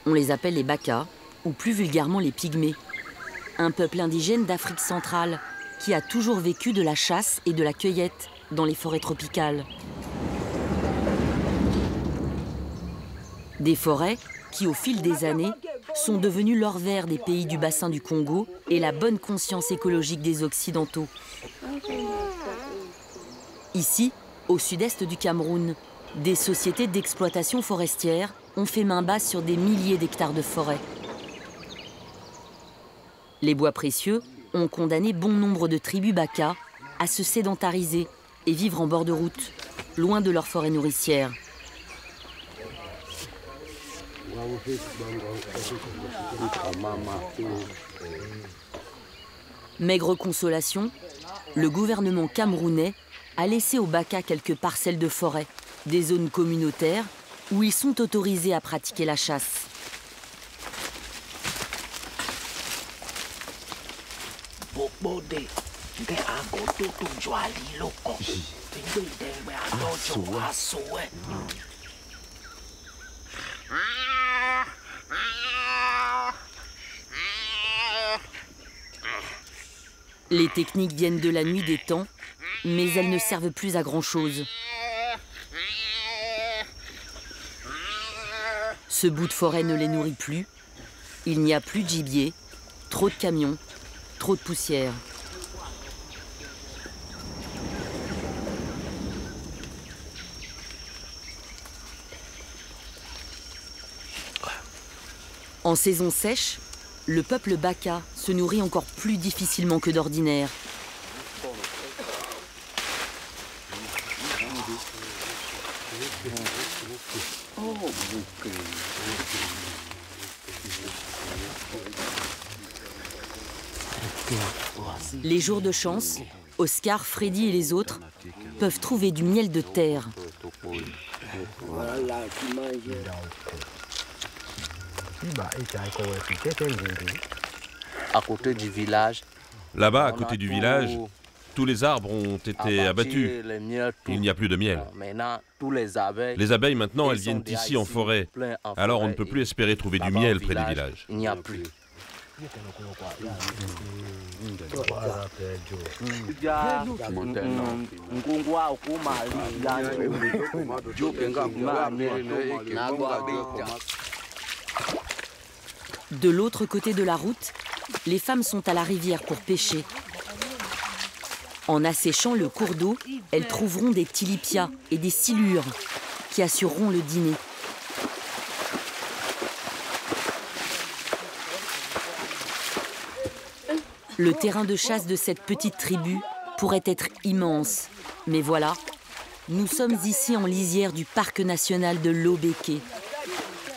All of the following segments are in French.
On les appelle les Baka, ou plus vulgairement les Pygmées. Un peuple indigène d'Afrique centrale qui a toujours vécu de la chasse et de la cueillette dans les forêts tropicales. Des forêts qui, au fil des années, sont devenues l'or vert des pays du bassin du Congo et la bonne conscience écologique des Occidentaux. Ici, au sud-est du Cameroun, des sociétés d'exploitation forestière ont fait main basse sur des milliers d'hectares de forêt. Les bois précieux ont condamné bon nombre de tribus Baka à se sédentariser et vivre en bord de route, loin de leurs forêts nourricières. Maigre consolation, le gouvernement camerounais a laissé aux Baka quelques parcelles de forêt, des zones communautaires où ils sont autorisés à pratiquer la chasse. Les techniques viennent de la nuit des temps, mais elles ne servent plus à grand-chose. Ce bout de forêt ne les nourrit plus. Il n'y a plus de gibier, trop de camions, trop de poussière. En saison sèche, le peuple Baka se nourrit encore plus difficilement que d'ordinaire. Les jours de chance, Oscar, Freddy et les autres peuvent trouver du miel de terre. À côté du village. Là-bas, à côté du village, tous les arbres ont été abattus. Il n'y a plus de miel. Les abeilles, maintenant, elles viennent ici en forêt. Alors on ne peut plus espérer trouver du miel près des villages. Il n'y a plus. De l'autre côté de la route, les femmes sont à la rivière pour pêcher. En asséchant le cours d'eau, elles trouveront des tilipias et des silures qui assureront le dîner. Le terrain de chasse de cette petite tribu pourrait être immense. Mais voilà, nous sommes ici en lisière du parc national de Lobeke,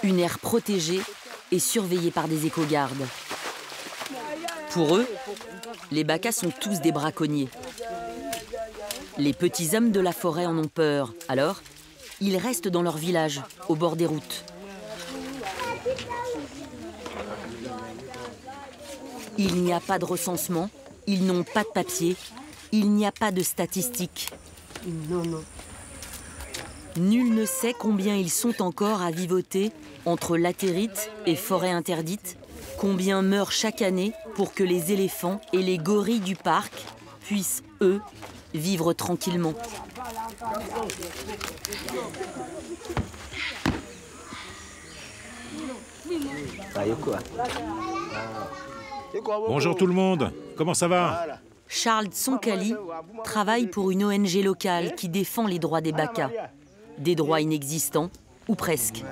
une aire protégée et surveillée par des écogardes. Pour eux, les Baka sont tous des braconniers. Les petits hommes de la forêt en ont peur, alors ils restent dans leur village, au bord des routes. Il n'y a pas de recensement, ils n'ont pas de papier, il n'y a pas de statistiques. Nul ne sait combien ils sont encore à vivoter entre latérite et forêt interdite, combien meurent chaque année pour que les éléphants et les gorilles du parc puissent, eux, vivre tranquillement. Bonjour tout le monde, comment ça va? Charles Tsonkali travaille pour une ONG locale qui défend les droits des Baka. Des droits inexistants, ou presque.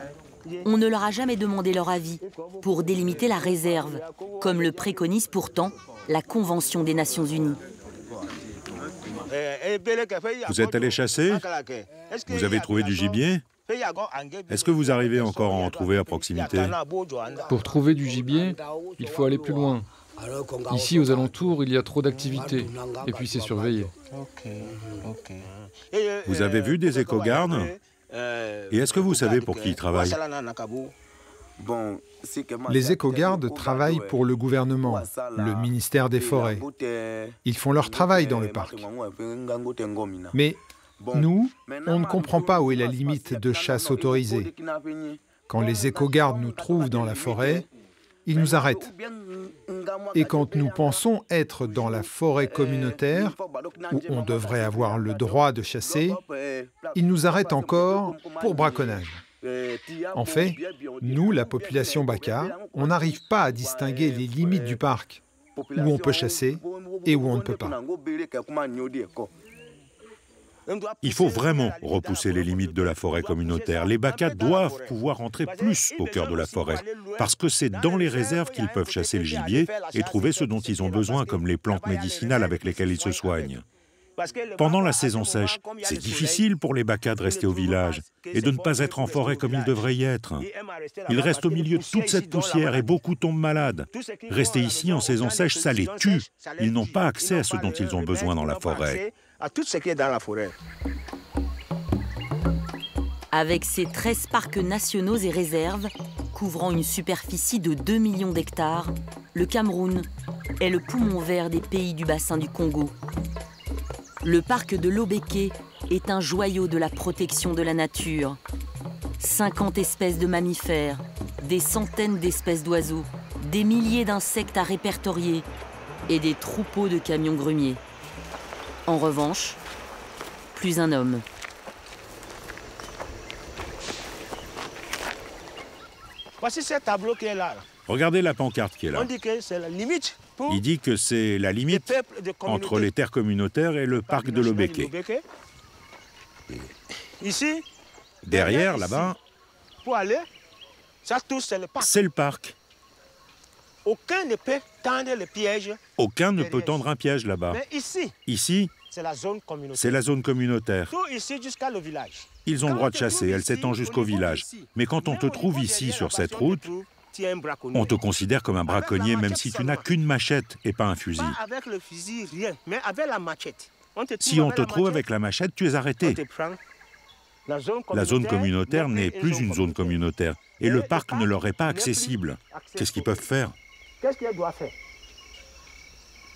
On ne leur a jamais demandé leur avis pour délimiter la réserve, comme le préconise pourtant la Convention des Nations Unies. Vous êtes allé chasser? Vous avez trouvé du gibier? Est-ce que vous arrivez encore à en trouver à proximité? Pour trouver du gibier, il faut aller plus loin. Ici, aux alentours, il y a trop d'activités. Et puis, c'est surveillé. Vous avez vu des écogardes? Et est-ce que vous savez pour qui ils travaillent? Les écogardes travaillent pour le gouvernement, le ministère des Forêts. Ils font leur travail dans le parc. Mais nous, on ne comprend pas où est la limite de chasse autorisée. Quand les éco-gardes nous trouvent dans la forêt, ils nous arrêtent. Et quand nous pensons être dans la forêt communautaire, où on devrait avoir le droit de chasser, ils nous arrêtent encore pour braconnage. En fait, nous, la population Baka, on n'arrive pas à distinguer les limites du parc, où on peut chasser et où on ne peut pas. Il faut vraiment repousser les limites de la forêt communautaire. Les Baka doivent pouvoir entrer plus au cœur de la forêt, parce que c'est dans les réserves qu'ils peuvent chasser le gibier et trouver ce dont ils ont besoin, comme les plantes médicinales avec lesquelles ils se soignent. Pendant la saison sèche, c'est difficile pour les Baka de rester au village et de ne pas être en forêt comme ils devraient y être. Ils restent au milieu de toute cette poussière et beaucoup tombent malades. Rester ici en saison sèche, ça les tue. Ils n'ont pas accès à ce dont ils ont besoin dans la forêt. Avec ses 13 parcs nationaux et réserves, couvrant une superficie de 2 millions d'hectares, le Cameroun est le poumon vert des pays du bassin du Congo. Le parc de Lobeke est un joyau de la protection de la nature. 50 espèces de mammifères, des centaines d'espèces d'oiseaux, des milliers d'insectes à répertorier et des troupeaux de camions grumiers. En revanche, plus un homme. Voici ce tableau qui est là. Regardez la pancarte qui est là. On dit que c'est la limite. Il dit que c'est la limite entre les terres communautaires et le parc de Lobeke. Ici, derrière, là-bas, pour aller, ça touche, c'est le parc. Aucun ne peut tendre le piège. Aucun ne peut tendre un piège là-bas. Mais ici, c'est la zone communautaire. C'est la zone communautaire. Tout ici jusqu'à le village. Ils ont le droit de chasser, elle s'étend jusqu'au village. Mais quand on te trouve ici, sur cette route, on te considère comme un braconnier, même si tu n'as qu'une machette et pas un fusil. Pas avec le fusil, rien, mais avec la machette. Si on te trouve avec la machette, tu es arrêté. La zone communautaire n'est plus une zone communautaire. Et le parc ne leur est pas accessible. Qu'est-ce qu'ils peuvent faire? Qu'est-ce qu'ils doivent faire?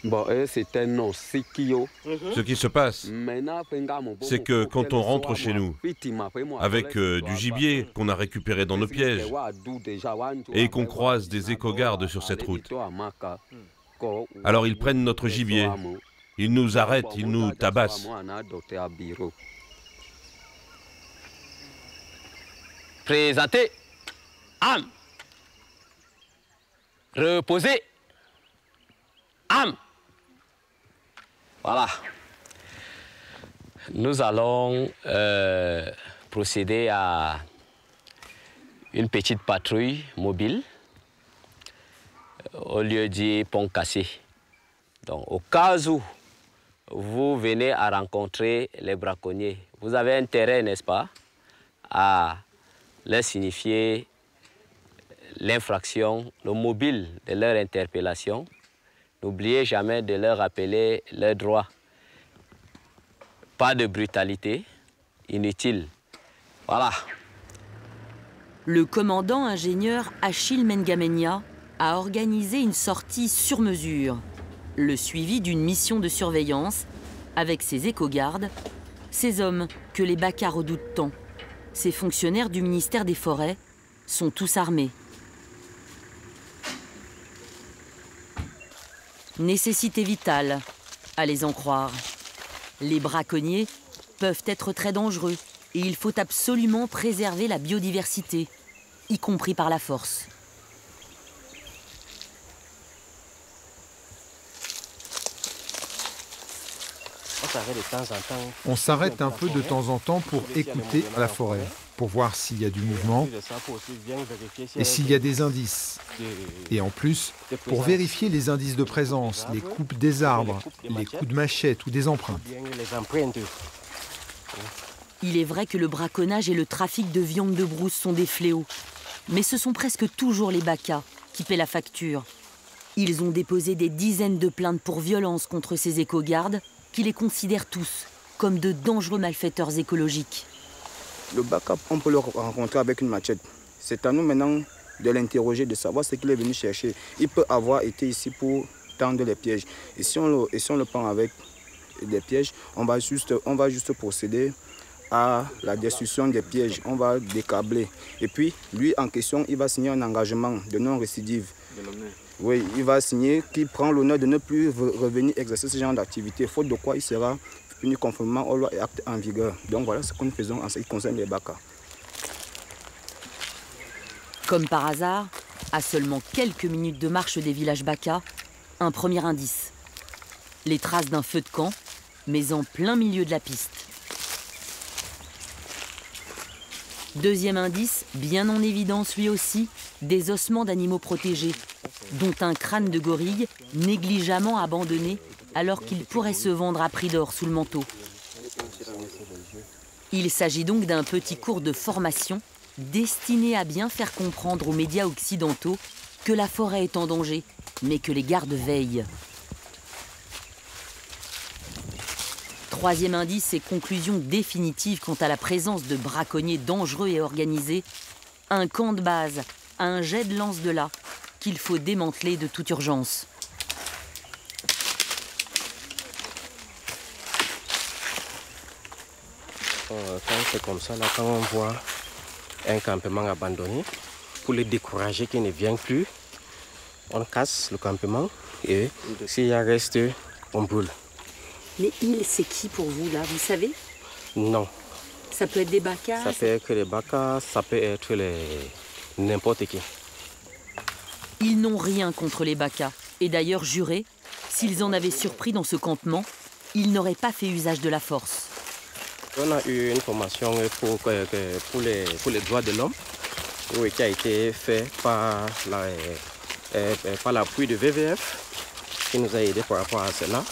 Ce qui se passe, c'est que quand on rentre chez nous, avec du gibier qu'on a récupéré dans nos pièges, et qu'on croise des éco-gardes sur cette route, alors ils prennent notre gibier, ils nous arrêtent, ils nous tabassent. Présentez, âme, reposez, âme. Voilà. Nous allons procéder à une petite patrouille mobile au lieu du pont cassé. Donc, au cas où vous venez à rencontrer les braconniers, vous avez intérêt, n'est-ce pas, à leur signifier l'infraction, le mobile de leur interpellation. N'oubliez jamais de leur rappeler leurs droits. Pas de brutalité inutile. Voilà. Le commandant ingénieur Achille Mengamenya a organisé une sortie sur mesure. Le suivi d'une mission de surveillance avec ses éco-gardes, ces hommes que les Baka redoutent tant. Ces fonctionnaires du ministère des Forêts sont tous armés. Nécessité vitale, à les en croire. Les braconniers peuvent être très dangereux et il faut absolument préserver la biodiversité, y compris par la force. On s'arrête un peu de temps en temps pour écouter la forêt, pour voir s'il y a du mouvement et s'il y a des indices. Et en plus, pour vérifier les indices de présence, les coupes des arbres, les coups de machette ou des empreintes. Il est vrai que le braconnage et le trafic de viande de brousse sont des fléaux. Mais ce sont presque toujours les Baka qui paient la facture. Ils ont déposé des dizaines de plaintes pour violence contre ces éco-gardes qui les considèrent tous comme de dangereux malfaiteurs écologiques. Le Baka, on peut le rencontrer avec une machette. C'est à nous maintenant de l'interroger, de savoir ce qu'il est venu chercher. Il peut avoir été ici pour tendre les pièges. Et si on le prend avec des pièges, on va juste procéder à la destruction des pièges. On va décabler. Et puis, lui, en question, il va signer un engagement de non-récidive. Oui, il va signer qu'il prend l'honneur de ne plus revenir exercer ce genre d'activité, faute de quoi il sera puni conformément aux lois et actes en vigueur. Donc voilà ce que nous faisons en ce qui concerne les Baka. Comme par hasard, à seulement quelques minutes de marche des villages Baka, un premier indice. Les traces d'un feu de camp, mais en plein milieu de la piste. Deuxième indice, bien en évidence lui aussi, des ossements d'animaux protégés, dont un crâne de gorille négligemment abandonné alors qu'il pourrait se vendre à prix d'or sous le manteau. Il s'agit donc d'un petit cours de formation destiné à bien faire comprendre aux médias occidentaux que la forêt est en danger, mais que les gardes veillent. Troisième indice et conclusion définitive quant à la présence de braconniers dangereux et organisés, un camp de base, un jet de lance de là, qu'il faut démanteler de toute urgence. Quand c'est comme ça, là, quand on voit un campement abandonné, pour les décourager qu'ils ne viennent plus, on casse le campement et s'il y a reste, on brûle. Mais ils, c'est qui pour vous là, vous savez? Non. Ça peut être des Baka? Ça peut être les Baka, ça peut être n'importe qui. Ils n'ont rien contre les Baka. Et d'ailleurs juré, s'ils en avaient surpris dans ce campement, ils n'auraient pas fait usage de la force. On a eu une formation pour les droits de l'homme qui a été faite par l'appui de VVF qui nous a aidés par rapport à cela.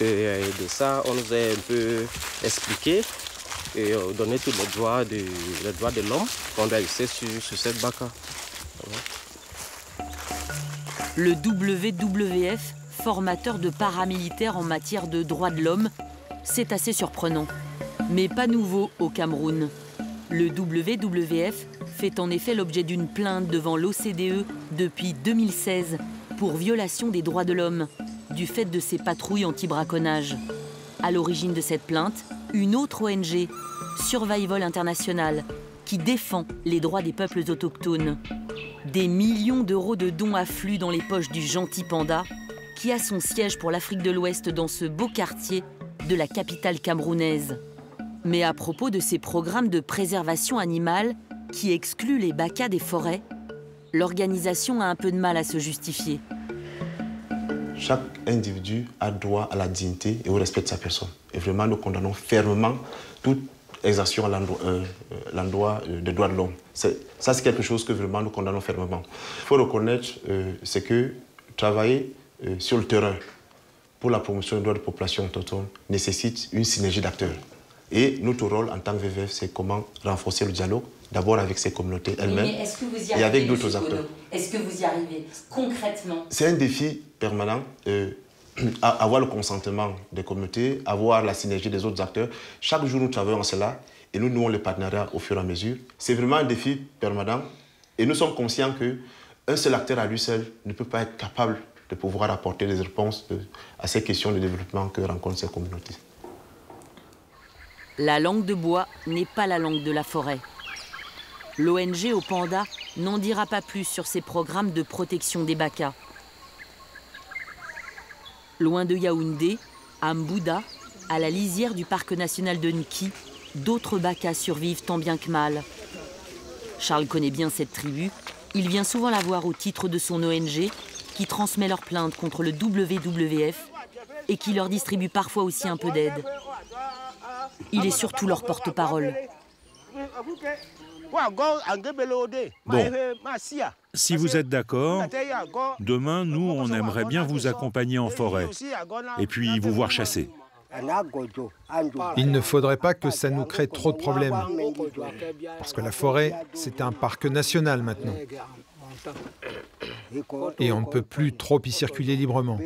Et de ça, on nous a un peu expliqué et donné tous les droits de l'homme qu'on doit laisser sur cette Baka. Le WWF, formateur de paramilitaires en matière de droits de l'homme, c'est assez surprenant. Mais pas nouveau au Cameroun. Le WWF fait en effet l'objet d'une plainte devant l'OCDE depuis 2016 pour violation des droits de l'homme, du fait de ses patrouilles anti-braconnage. À l'origine de cette plainte, une autre ONG, Survival International, qui défend les droits des peuples autochtones. Des millions d'euros de dons affluent dans les poches du gentil panda, qui a son siège pour l'Afrique de l'Ouest dans ce beau quartier de la capitale camerounaise. Mais à propos de ces programmes de préservation animale qui excluent les Baka des forêts, l'organisation a un peu de mal à se justifier. Chaque individu a droit à la dignité et au respect de sa personne. Et vraiment, nous condamnons fermement toute exaction à l'endroit des droits de l'homme. Ça, c'est quelque chose que vraiment nous condamnons fermement. Il faut reconnaître, c'est que travailler sur le terrain pour la promotion des droits de population autochtone nécessite une synergie d'acteurs. Et notre rôle en tant que VVF, c'est comment renforcer le dialogue, d'abord avec ces communautés elles-mêmes et avec d'autres acteurs. Est-ce que vous y arrivez concrètement? C'est un défi permanent, avoir le consentement des communautés, avoir la synergie des autres acteurs. Chaque jour, nous travaillons en cela et nous nouons les partenariats au fur et à mesure. C'est vraiment un défi permanent et nous sommes conscients qu'un seul acteur à lui seul ne peut pas être capable de pouvoir apporter des réponses à ces questions de développement que rencontrent ces communautés. La langue de bois n'est pas la langue de la forêt. L'ONG au Panda n'en dira pas plus sur ses programmes de protection des Baka. Loin de Yaoundé, à Mbouda, à la lisière du parc national de Nki, d'autres Baka survivent tant bien que mal. Charles connaît bien cette tribu. Il vient souvent la voir au titre de son ONG, qui transmet leurs plaintes contre le WWF et qui leur distribue parfois aussi un peu d'aide. Il est surtout leur porte-parole. Bon, si vous êtes d'accord, demain, nous, on aimerait bien vous accompagner en forêt et puis vous voir chasser. Il ne faudrait pas que ça nous crée trop de problèmes. Parce que la forêt, c'est un parc national maintenant. Et on ne peut plus trop y circuler librement.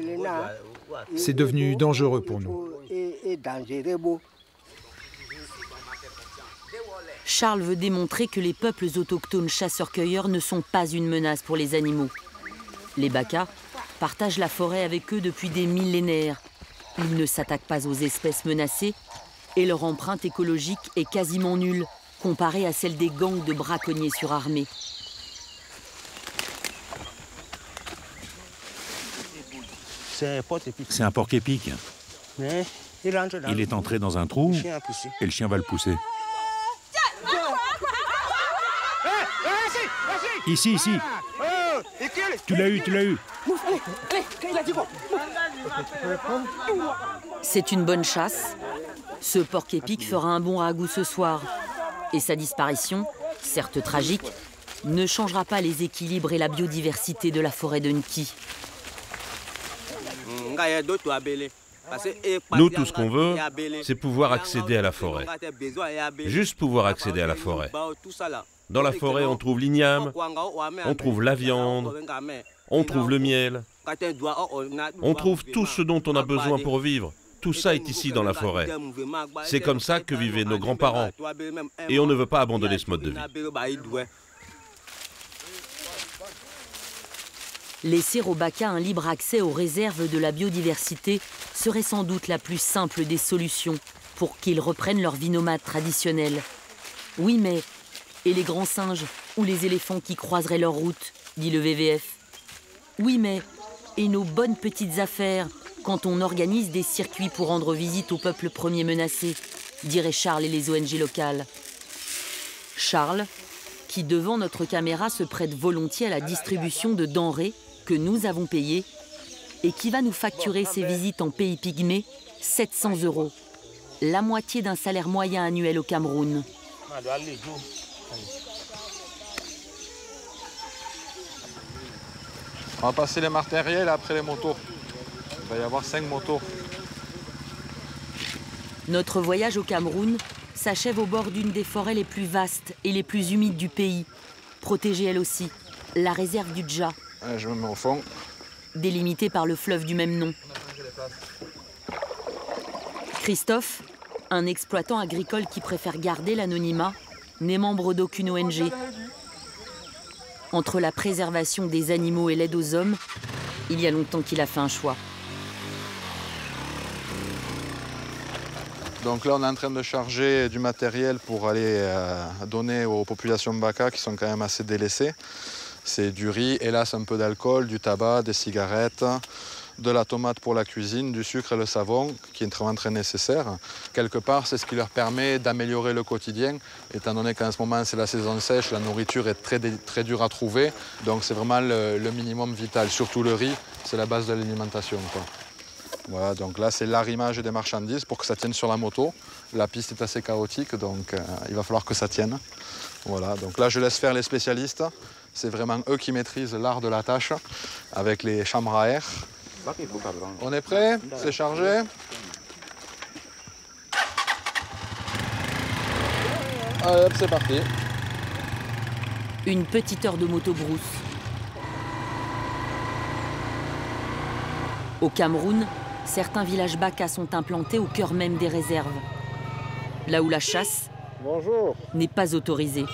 C'est devenu dangereux pour nous. Charles veut démontrer que les peuples autochtones chasseurs-cueilleurs ne sont pas une menace pour les animaux. Les Baka partagent la forêt avec eux depuis des millénaires. Ils ne s'attaquent pas aux espèces menacées, Et leur empreinte écologique est quasiment nulle, comparée à celle des gangs de braconniers surarmés. C'est un porc-épic. Il est entré dans un trou et le chien va le pousser. Ici, ici. Tu l'as eu, tu l'as eu. C'est une bonne chasse. Ce porc-épic fera un bon ragoût ce soir. Et sa disparition, certes tragique, ne changera pas les équilibres et la biodiversité de la forêt de Nki. Nous, tout ce qu'on veut, c'est pouvoir accéder à la forêt. Juste pouvoir accéder à la forêt. Dans la forêt, on trouve l'igname, on trouve la viande, on trouve le miel, on trouve tout ce dont on a besoin pour vivre. Tout ça est ici dans la forêt. C'est comme ça que vivaient nos grands-parents. Et on ne veut pas abandonner ce mode de vie. Laisser aux Baka un libre accès aux réserves de la biodiversité serait sans doute la plus simple des solutions pour qu'ils reprennent leur vie nomade traditionnelle. Oui, mais et les grands singes ou les éléphants qui croiseraient leur route, dit le WWF. Oui, mais et nos bonnes petites affaires quand on organise des circuits pour rendre visite aux peuples premiers menacés, diraient Charles et les ONG locales. Charles, qui devant notre caméra se prête volontiers à la distribution de denrées que nous avons payées et qui va nous facturer ses visites en pays pygmée 700 €, la moitié d'un salaire moyen annuel au Cameroun. On va passer les matériels après les motos. Il va y avoir 5 motos. Notre voyage au Cameroun s'achève au bord d'une des forêts les plus vastes et les plus humides du pays, protégée elle aussi, la réserve du Dja. Je me mets au fond. Délimitée par le fleuve du même nom. Christophe, un exploitant agricole qui préfère garder l'anonymat, n'est membre d'aucune ONG. Entre la préservation des animaux et l'aide aux hommes, il y a longtemps qu'il a fait un choix. Donc là, on est en train de charger du matériel pour aller donner aux populations Baka qui sont quand même assez délaissées. C'est du riz, hélas un peu d'alcool, du tabac, des cigarettes, de la tomate pour la cuisine, du sucre et le savon, qui est vraiment très nécessaire. Quelque part, c'est ce qui leur permet d'améliorer le quotidien, étant donné qu'en ce moment, c'est la saison sèche, la nourriture est très dure à trouver, donc c'est vraiment le minimum vital. Surtout le riz, c'est la base de l'alimentation, quoi. Voilà, donc là, c'est l'arrimage des marchandises pour que ça tienne sur la moto. La piste est assez chaotique, donc il va falloir que ça tienne. Voilà, donc là, je laisse faire les spécialistes. C'est vraiment eux qui maîtrisent l'art de la tâche avec les chambres à air. On est prêt? C'est chargé? Allez, hop, c'est parti. Une petite heure de moto-brousse. Au Cameroun, certains villages Baka sont implantés au cœur même des réserves. Là où la chasse n'est pas autorisée.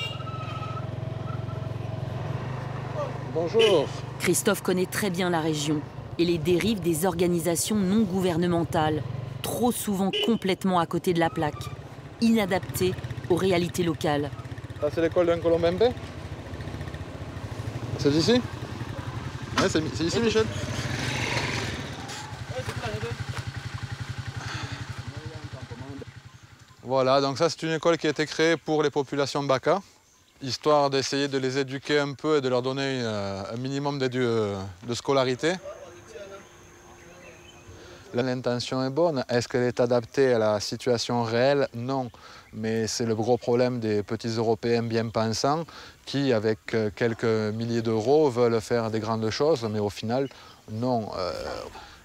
Bonjour. Christophe connaît très bien la région et les dérives des organisations non gouvernementales, trop souvent complètement à côté de la plaque, inadaptées aux réalités locales. Ça, c'est l'école d'un Colombembe? C'est ici? Ouais, c'est ici, Michel. Voilà, donc ça, c'est une école qui a été créée pour les populations Baka, histoire d'essayer de les éduquer un peu et de leur donner un minimum de scolarité. L'intention est bonne. Est-ce qu'elle est adaptée à la situation réelle? Non. Mais c'est le gros problème des petits Européens bien pensants qui, avec quelques milliers d'euros, veulent faire des grandes choses, mais au final, non.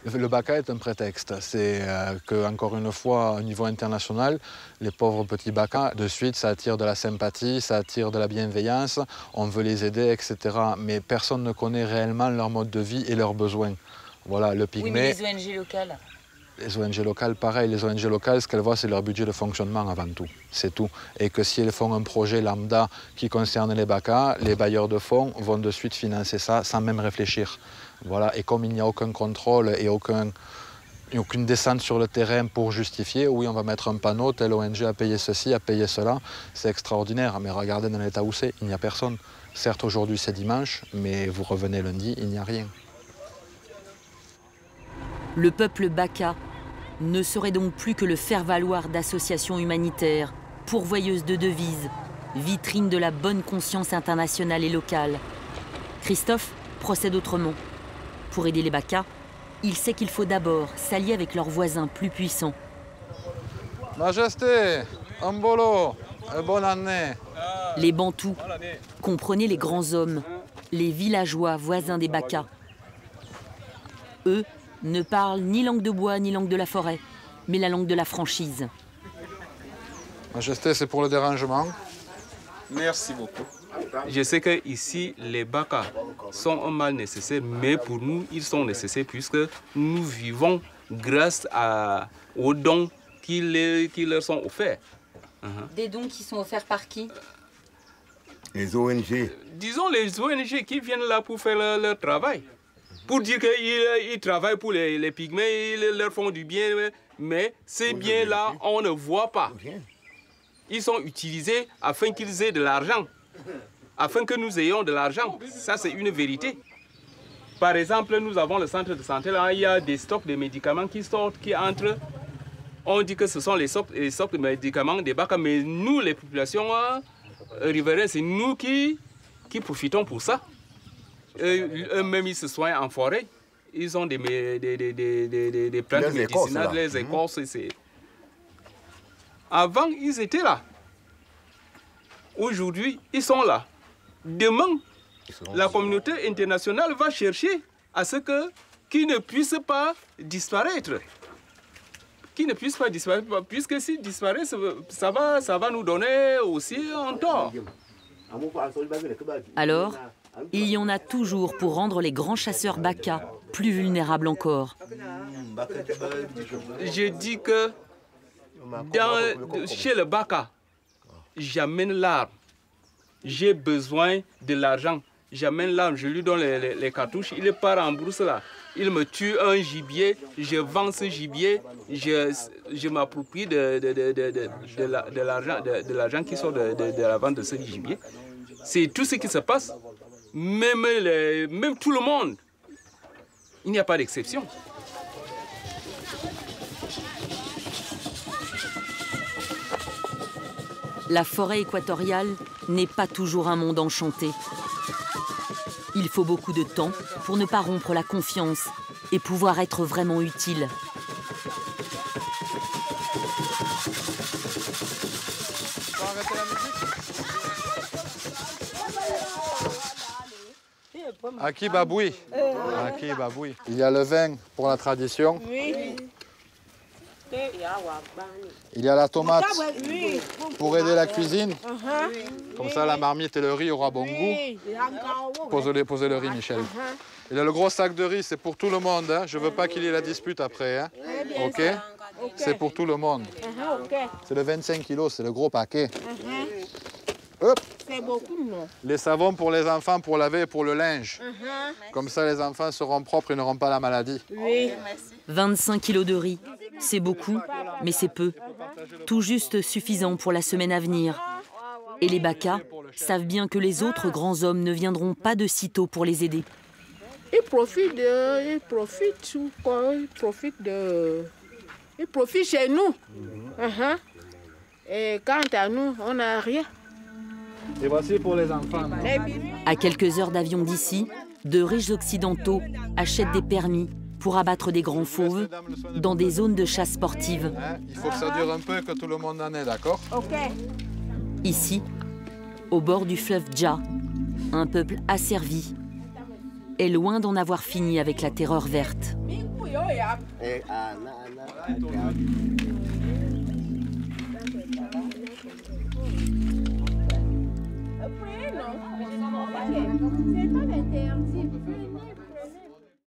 Le Baka est un prétexte. C'est que, encore une fois, au niveau international, les pauvres petits Baka, de suite, ça attire de la sympathie, ça attire de la bienveillance, on veut les aider, etc. Mais personne ne connaît réellement leur mode de vie et leurs besoins. Voilà, le pygmée. Oui, mais les ONG locales. Les ONG locales, pareil. Les ONG locales, ce qu'elles voient, c'est leur budget de fonctionnement avant tout. C'est tout. Et que si elles font un projet lambda qui concerne les Baka, les bailleurs de fonds vont de suite financer ça sans même réfléchir. Voilà. Et comme il n'y a aucun contrôle et aucun Il n'y a aucune descente sur le terrain pour justifier. Oui, on va mettre un panneau, telle ONG a payé ceci, a payé cela. C'est extraordinaire, mais regardez dans l'état où c'est, il n'y a personne. Certes, aujourd'hui c'est dimanche, mais vous revenez lundi, il n'y a rien. Le peuple Baka ne serait donc plus que le faire-valoir d'associations humanitaires, pourvoyeuses de devises, vitrine de la bonne conscience internationale et locale. Christophe procède autrement. Pour aider les Baka, il sait qu'il faut d'abord s'allier avec leurs voisins plus puissants. Majesté, Ambolo, bonne année. Les Bantous, comprenez les grands hommes, les villageois voisins des Baka. Eux ne parlent ni langue de bois ni langue de la forêt, mais la langue de la franchise. Majesté, c'est pour le dérangement. Merci beaucoup. Je sais qu'ici, les Baka sont un mal nécessaire, mais pour nous, ils sont nécessaires puisque nous vivons grâce aux dons qui leur sont offerts. Des dons qui sont offerts par qui? Les ONG. Disons les ONG qui viennent là pour faire leur travail. Pour dire qu'ils travaillent pour les pygmées, ils leur font du bien, mais ces biens-là, on ne voit pas. Ils sont utilisés afin qu'ils aient de l'argent, afin que nous ayons de l'argent. Ça, c'est une vérité. Par exemple, nous avons le centre de santé, là, il y a des stocks de médicaments qui sortent, qui entrent. On dit que ce sont les stocks de médicaments des Baka, mais nous, les populations riveraines, c'est nous qui profitons pour ça. Eux-mêmes, ils se soignent en forêt. Ils ont des plantes médicinales, les écorces. Avant, ils étaient là. Aujourd'hui, ils sont là. Demain, la communauté internationale va chercher à ce qu'ils ne puissent pas disparaître. Qu'ils ne puissent pas disparaître, puisque s'ils disparaissent, ça va nous donner aussi un tort. Alors, il y en a toujours pour rendre les grands chasseurs Baka plus vulnérables encore. Je dis que chez le Baka, j'amène l'arme. J'ai besoin de l'argent. J'amène l'arme, je lui donne les cartouches. Il part en brousse là. Il me tue un gibier, je vends ce gibier, je m'approprie de l'argent qui sort de la vente de ce gibier. C'est tout ce qui se passe. Même tout le monde. Il n'y a pas d'exception. La forêt équatoriale n'est pas toujours un monde enchanté. Il faut beaucoup de temps pour ne pas rompre la confiance et pouvoir être vraiment utile. Aki Baboui. Aki Baboui. Il y a le vin pour la tradition. Oui. Il y a la tomate pour aider la cuisine. Comme ça, la marmite et le riz aura bon goût. Posez le riz, Michel. Il y a le gros sac de riz, c'est pour tout le monde. Hein. Je ne veux pas qu'il y ait la dispute après. Hein. OK? C'est pour tout le monde. C'est le 25 kilos, c'est le gros paquet. Hop. C'est beaucoup, non? Les savons pour les enfants, pour laver et pour le linge. Comme ça, les enfants seront propres et n'auront pas la maladie. Oui. 25 kilos de riz, c'est beaucoup, mais c'est peu. Tout juste suffisant pour la semaine à venir. Et les Baka savent bien que les autres grands hommes ne viendront pas de sitôt pour les aider. Ils profitent chez nous. Et quant à nous, on n'a rien. Et voici pour les enfants. À quelques heures d'avion d'ici, de riches occidentaux achètent des permis pour abattre des grands fauves dans des zones de chasse sportive. Il faut que ça dure un peu, que tout le monde en ait, d'accord? Ici, au bord du fleuve Dja, un peuple asservi est loin d'en avoir fini avec la terreur verte.